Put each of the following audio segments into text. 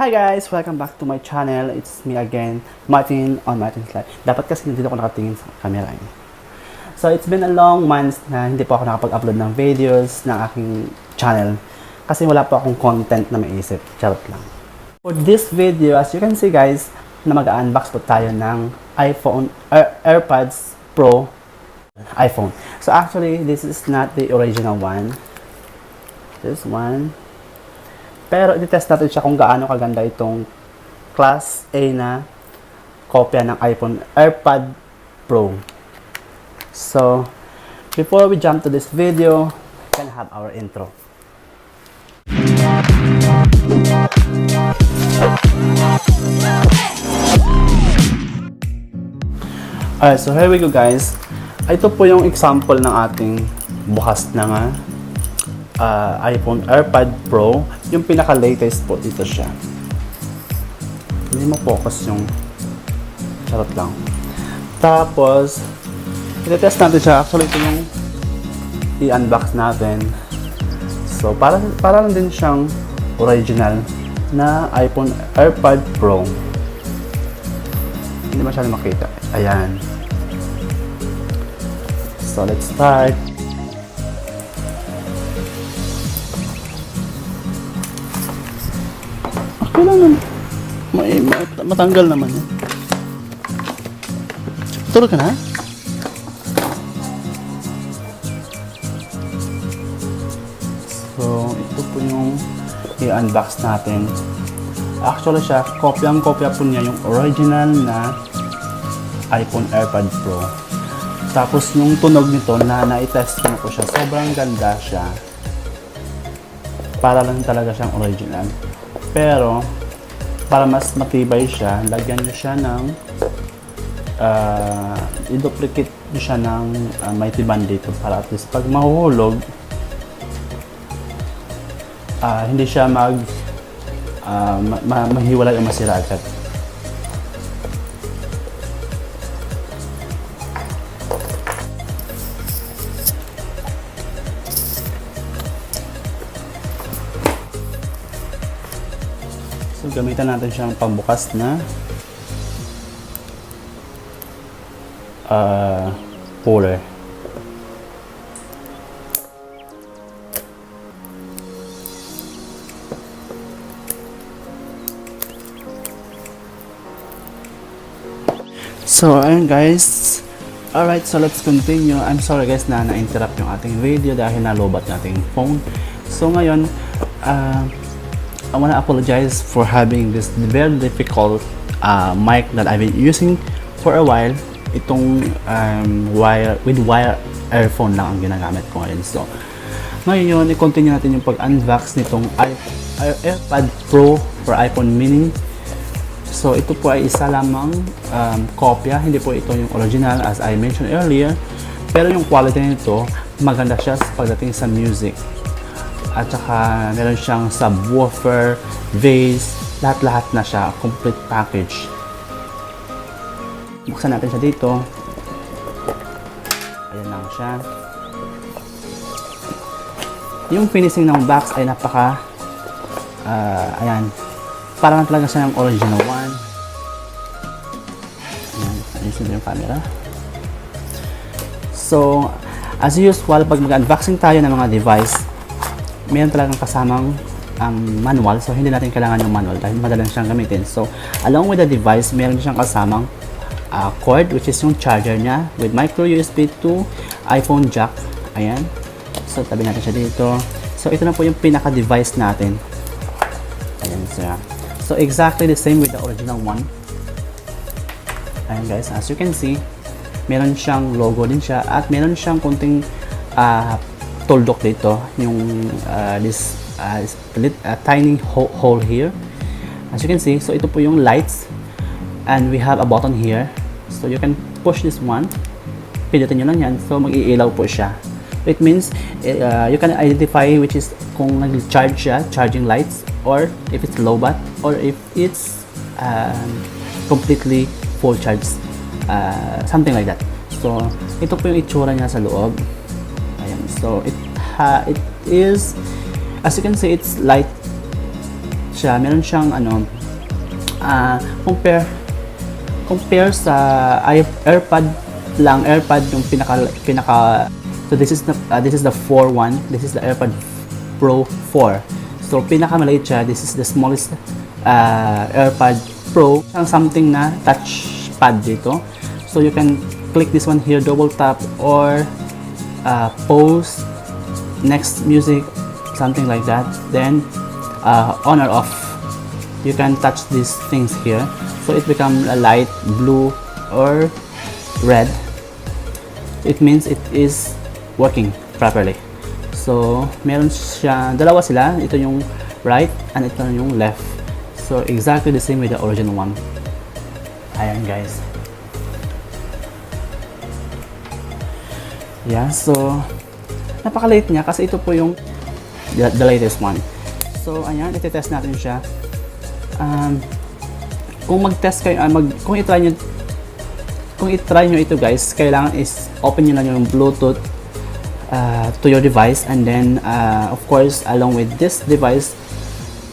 Hi guys! Welcome back to my channel. It's me again, Martin on Martin's Life. Dapat kasi dito ako nakatingin sa camera eh. So it's been a long months na hindi po ako nakapag-upload ng videos ng aking channel kasi wala po akong content na maisip. Charot lang. For this video, as you can see guys, na mag-unbox po tayo ng iPhone, Airpods Pro iPhone. So actually, this is not the original one. This one. Pero i-test natin siya kung gaano kaganda itong Class A na kopya ng iPhone AirPod Pro. So, before we jump to this video, we can have our intro. Alright, so here we go guys. Ito po yung example ng ating bukas na iPhone AirPod Pro. Yung pinaka-latest po, dito siya. Hindi mo focus yung charot lang. Tapos, i-test natin siya. Actually, ito yung i-unbox natin. So, para lang din siyang original na iPhone AirPod Pro. Hindi masyadong makita. Ayan. So, let's start. Kailangan matanggal naman yan. Tulog ka na? So, ito po yung i-unbox natin. Actually siya, kopyang-kopya po niya yung original na iPhone AirPod Pro. Tapos yung tunog nito na na-test ko na po siya. Sobrang ganda siya. Para lang talaga siyang original. Pero, para mas matibay siya, lagyan nyo siya ng i-duplicate nyo siya ng mighty band dito para at least pag mahuhulog, hindi siya mahiwalay o masira agad. So, gamitan natin siyang pambukas na puller. So, ayun guys. Alright, so let's continue. I'm sorry guys na na-interrupt yung ating video dahil nalobat nating phone. So, ngayon, I want to apologize for having this very difficult mic that I've been using for a while. Itong wire earphone lang ang ginagamit ko ngayon. So, ngayon, i-continue natin yung pag-unbox nitong AirPod Pro for iPhone mini. So, ito po ay isa lamang kopya. Hindi po ito yung original as I mentioned earlier. Pero yung quality nito, maganda siya pagdating sa music. At saka meron siyang subwoofer, vase, lahat-lahat na siya, complete package. Buksan natin siya dito. Ayan lang siya. Yung finishing ng box ay napaka ayan, parang talaga siya ng original one. Ayan, ayusin yung camera. So, as usual, pag mag-unboxing tayo ng mga device, meron talagang kasamang manual. So, hindi natin kailangan yung manual dahil madalang siyang gamitin. So, along with the device, meron siyang kasamang cord, which is yung charger niya with micro USB to iPhone jack. Ayan. So, tabi natin siya dito. So, ito na po yung pinaka-device natin. Ayan siya. So, exactly the same with the original one. Ayan guys, as you can see, meron siyang logo din siya at meron siyang kunting tuldok dito, yung this tiny hole here, as you can see. So ito po yung lights and we have a button here, so you can push this one, pindutin nyo lang yan, so mag-iilaw po siya. It means you can identify which is kung nag-charge siya, charging lights, or if it's low bat, or if it's completely full charge, something like that. So ito po yung itsura niya sa loob. So it is, as you can see, it's light siya, meron siyang ano, compare sa AirPod lang, AirPod yung pinaka so this is the 4 one, this is the AirPod Pro 4. So pinakamaliit siya, this is the smallest AirPod Pro, something na touchpad dito. So you can click this one here, double tap, or pause, next music, something like that. Then on or off, you can touch these things here, so it becomes a light blue or red. It means it is working properly. So meron siya, dalawa sila, ito yung right and ito yung left. So exactly the same with the original one. Ayan guys. Yeah, so napakaliit niya kasi ito po yung the latest one. So ayan, iti-test natin siya. Kung mag-test kayo, kung i-try nyo ito guys, kailangan is open nyo lang yung Bluetooth to your device, and then of course along with this device,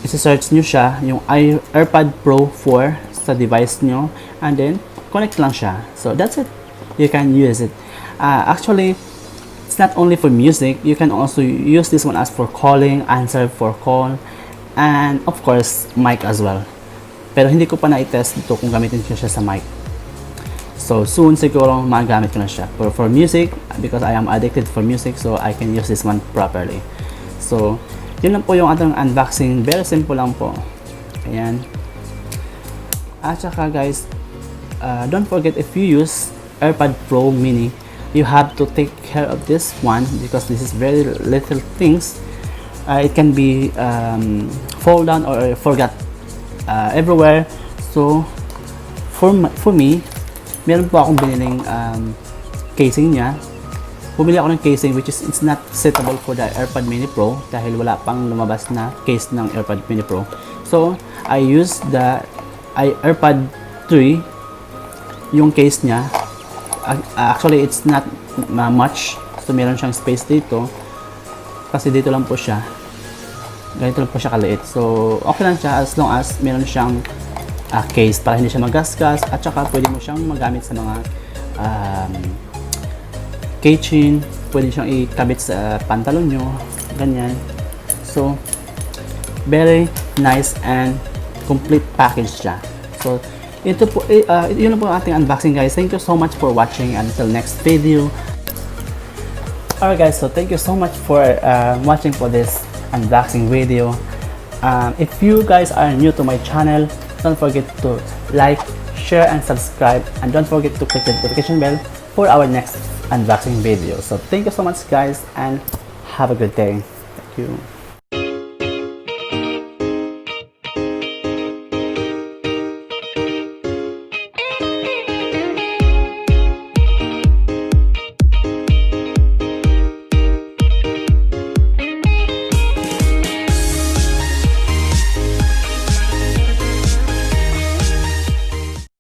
isi-search nyo siya, yung AirPod Pro 4 sa device nyo, and then connect lang siya. So that's it, you can use it. Actually, it's not only for music, you can also use this one as for calling, answer for call, and of course mic as well. Pero hindi ko pa na-test ito kung gamitin ko siya sa mic. So soon siguro magamit ko na siya for music, because I am addicted for music, so I can use this one properly. So yun lang po yung ating unboxing, very simple lang po. Ayan. At saka guys, don't forget, if you use AirPod Pro Mini, you have to take care of this one, because this is very little things. It can be fall down or forgot everywhere. So for me, meron po akong biniling casing niya. Bumili ako ng casing which is it's not suitable for the AirPod Mini Pro dahil wala pang lumabas na case ng AirPod Mini Pro. So I used the AirPod 3, yung case niya. Actually it's not much, so meron siyang space dito kasi dito lang po siya, ganito lang po siya kaliit. So okay lang siya as long as meron siyang case para hindi siya magasgas, at saka pwede mo siyang magamit sa mga keychain, pwede siyang ikabit sa pantalon nyo, ganyan. So very nice and complete package siya. So ito po, yun lang po ang ating unboxing guys. Thank you so much for watching. Until next video. Alright guys, so thank you so much for watching for this unboxing video. If you guys are new to my channel, don't forget to like, share, and subscribe, and don't forget to click the notification bell for our next unboxing video. So thank you so much guys, and have a good day. Thank you.